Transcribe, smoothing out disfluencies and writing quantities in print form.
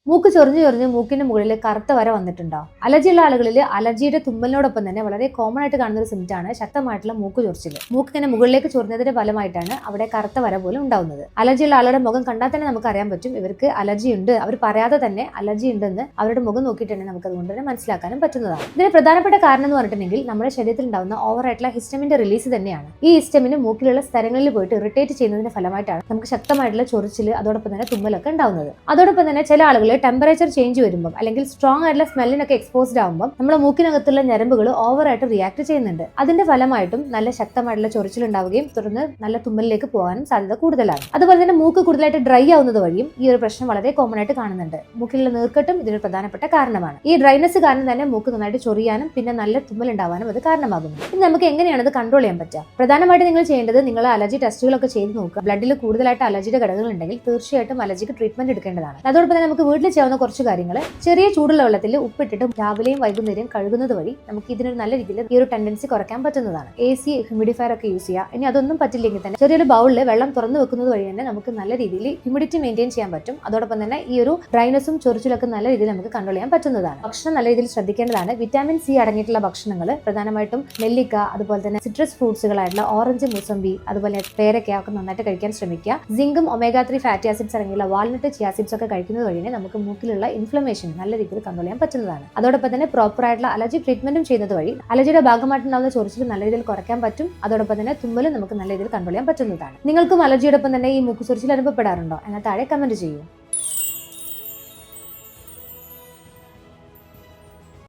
മൂക്ക് ചൊറിഞ്ഞു ചൊറിഞ്ഞ് മൂക്കിന്റെ മുകളിൽ കറുത്ത വര വന്നിട്ടുണ്ടോ? അലർജിയുള്ള ആളുകളിൽ അലർജിയുടെ തുമ്മലിനോടൊപ്പം തന്നെ വളരെ കോമൺ ആയിട്ട് കാണുന്ന ഒരു സിംറ്റമാണ് ശക്തമായിട്ടുള്ള മൂക്ക് ചൊറിച്ചിൽ. മൂക്ക് ഇങ്ങനെ മുകളിലേക്ക് ചൊറിഞ്ഞതിന്റെ ഫലമായിട്ടാണ് അവിടെ കറുത്ത വര പോലും ഉണ്ടാവുന്നത്. അലർജിയുള്ള ആളുടെ മുഖം കണ്ടാൽ തന്നെ നമുക്ക് അറിയാൻ പറ്റും ഇവർക്ക് അലർജി ഉണ്ട്, അവർ പറയാതെ തന്നെ അലർജി ഉണ്ടെന്ന് അവരുടെ മുഖം നോക്കിയിട്ടുണ്ടെങ്കിൽ നമുക്ക് അതുകൊണ്ട് തന്നെ മനസ്സിലാക്കാനും പറ്റുന്നതാണ്. ഇതിന് പ്രധാനപ്പെട്ട കാരണം എന്ന് പറഞ്ഞിട്ടുണ്ടെങ്കിൽ നമ്മുടെ ശരീരത്തിൽ ഉണ്ടാവുന്ന ഓവറായിട്ടുള്ള ഹിസ്റ്റമിന്റെ റിലീസ് തന്നെയാണ്. ഈ ഹിസ്റ്റമിന് മൂക്കിലുള്ള സ്ഥലങ്ങളിൽ പോയിട്ട് ഇറിറ്റേറ്റ് ചെയ്യുന്നതിന്റെ ഫലമായിട്ടാണ് നമുക്ക് ശക്തമായിട്ടുള്ള ചൊറിച്ചിൽ അതോടൊപ്പം തന്നെ തുമ്മലൊക്കെ ഉണ്ടാവുന്നത്. അതോടൊപ്പം തന്നെ ചില ആളുകൾ ടെമ്പറേച്ചർ ചേഞ്ച് വരുമ്പോൾ അല്ലെങ്കിൽ സ്ട്രോങ് ആയിട്ടുള്ള സ്മെല്ലിനൊക്കെ എക്സ്പോസ്ഡ് ആകുമ്പോൾ നമ്മുടെ മൂക്കിനകത്തുള്ള ഞരമ്പുകൾ ഓവറായിട്ട് റിയാക്ട് ചെയ്യുന്നുണ്ട്. അതിന്റെ ഫലമായിട്ടും നല്ല ശക്തമായിട്ടുള്ള ചൊറിച്ചിൽ ഉണ്ടാവുകയും തുടർന്ന് നല്ല തുമ്മലിലേക്ക് പോകാനും സാധ്യത കൂടുതലാണ്. അതുപോലെ തന്നെ മൂക്ക് കൂടുതലായിട്ട് ഡ്രൈ ആവുന്നത് വഴിയും ഈ ഒരു പ്രശ്നം വളരെ കോമൺ ആയിട്ട് കാണുന്നുണ്ട്. മൂക്കിലുള്ള നീർക്കെട്ടും ഇതിനൊരു പ്രധാനപ്പെട്ട കാരണമാണ്. ഈ ഡ്രൈനെസ് കാരണം തന്നെ മൂക്ക് നന്നായിട്ട് ചൊറിയാനും പിന്നെ നല്ല തുമ്മൽ ഉണ്ടാവാനും അത് കാരണമാകുന്നു. ഇനി നമുക്ക് എങ്ങനെയാണ് ഇത് കൺട്രോൾ ചെയ്യാൻ പറ്റുക? പ്രധാനമായിട്ട് നിങ്ങൾ ചെയ്യേണ്ടത് നിങ്ങൾ അലർജി ടെസ്റ്റുകളൊക്കെ ചെയ്ത് നോക്കുക. ബ്ലഡിൽ കൂടുതലായിട്ട് അലർജിയുടെ ഘടകങ്ങൾ ഉണ്ടെങ്കിൽ തീർച്ചയായിട്ടും അലർജിക്ക് ട്രീറ്റ്മെന്റ് എടുക്കേണ്ടതാണ്. അതോടൊപ്പം തന്നെ നമുക്ക് വീട്ടിൽ ചെയ്യാവുന്ന കുറച്ച് കാര്യങ്ങൾ, ചെറിയ ചൂടുള്ള വെള്ളത്തിൽ ഉപ്പിട്ടിട്ട് രാവിലെയും വൈകുന്നേരം കഴുകുന്നത് വഴി നമുക്ക് ഇതിനൊരു നല്ല രീതിയിൽ ഈ ഒരു ടെൻഡൻസി കുറയ്ക്കാൻ പറ്റുന്നതാണ്. AC ഹ്യൂമിഡിഫയർ ഒക്കെ യൂസ് ചെയ്യുക. ഇനി അതൊന്നും പറ്റില്ലെങ്കിൽ തന്നെ ചെറിയൊരു ബൗളിൽ വെള്ളം തുറന്നു വെക്കുന്നത് വഴി തന്നെ നമുക്ക് നല്ല രീതിയിൽ ഹ്യൂമിഡിറ്റി മെയിൻറ്റെയിൻ ചെയ്യാൻ പറ്റും. അതോടൊപ്പം തന്നെ ഈ ഒരു ഡ്രൈനസും ചൊറിച്ചിലൊക്കെ നല്ല രീതിയിൽ നമുക്ക് കൺട്രോൾ ചെയ്യാൻ പറ്റുന്നതാണ്. ഭക്ഷണം നല്ല രീതിയിൽ ശ്രദ്ധിക്കേണ്ടതാണ്. വിറ്റാമിൻ C അടങ്ങിയിട്ടുള്ള ഭക്ഷണങ്ങൾ, പ്രധാനമായിട്ടും നെല്ലിക്ക, അതുപോലെ തന്നെ സിട്രസ് ഫ്രൂട്ട്സുകളായിട്ടുള്ള ഓറഞ്ച്, മുസംബി, അതുപോലെ പേരക്ക ഒക്കെ നന്നായിട്ട് കഴിക്കാൻ ശ്രമിക്കുക. സിങ്കും omega-3 ഫാറ്റി ആസിഡ്സ് അടങ്ങിയുള്ള വാൾനട്ട്, ചിയ സീഡ്സ് ഒക്കെ കഴിക്കുന്നത് വഴി നമുക്ക് മൂക്കിലുള്ള ഇൻഫ്ലമേഷൻ നല്ല രീതിയിൽ കൺട്രോൾ ചെയ്യാൻ പറ്റുന്നതാണ്. അതോടൊപ്പം തന്നെ പ്രോപ്പർ ആയിട്ടുള്ള അലർജി ട്രീറ്റ്മെന്റും ചെയ്യുന്നത് വഴി അലർജിയുടെ ഭാഗമായിട്ടുണ്ടാകുന്ന ചൊറിച്ചിൽ നല്ല രീതിയിൽ കുറയ്ക്കാൻ പറ്റും. അതോടൊപ്പം തന്നെ തുമ്മലും നമുക്ക് നല്ല രീതിയിൽ കൺട്രോൾ ചെയ്യാൻ പറ്റുന്നതാണ്. നിങ്ങൾക്കും അലർജിയോടൊപ്പം തന്നെ ഈ മൂക്ക് ചൊറിച്ചിൽ അനുഭവപ്പെടാറുണ്ടോ? എന്നാൽ താഴെ കമന്റ് ചെയ്യൂ.